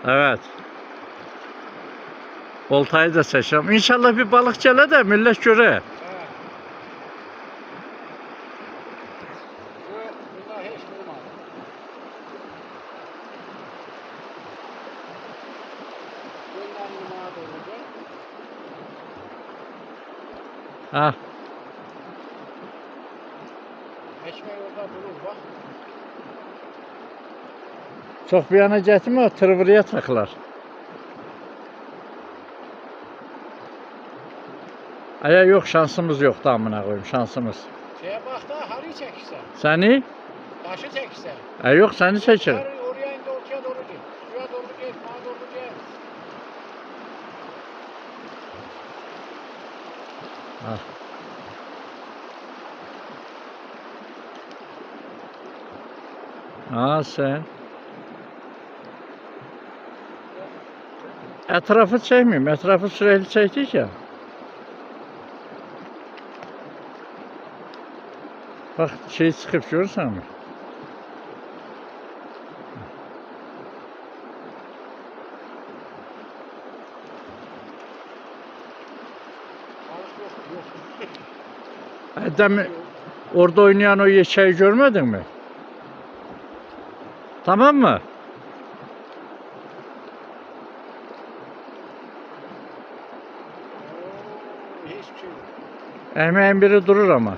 Evet. Oltayı da seçeceğim. İnşallah bir balık gele de millet göre. Bunlar hiç durmadı. Bundan numara olacak. Ha. Ekmeği orada durur bak. Çok bir yana getirme, o tırvırıya takılar. Aya yok, şansımız yok da amına koyayım, şansımız. Şeye bak da harı çekişse. Seni? Taşı çekişse. Yok, seni çekirim. Harı oraya indi, ortaya doğru git. Suya doğru git, bana doğru git. Ah. Ha sen. Etrafı çekmeyeyim. Etrafı sürekli çektik ya. Bak şey çıkıp görürsen mi? Balık yok. Demin orada oynayan o yeşeği görmedin mi? Tamam mı? Hiçbir şey yok. Emeğin biri durur ama.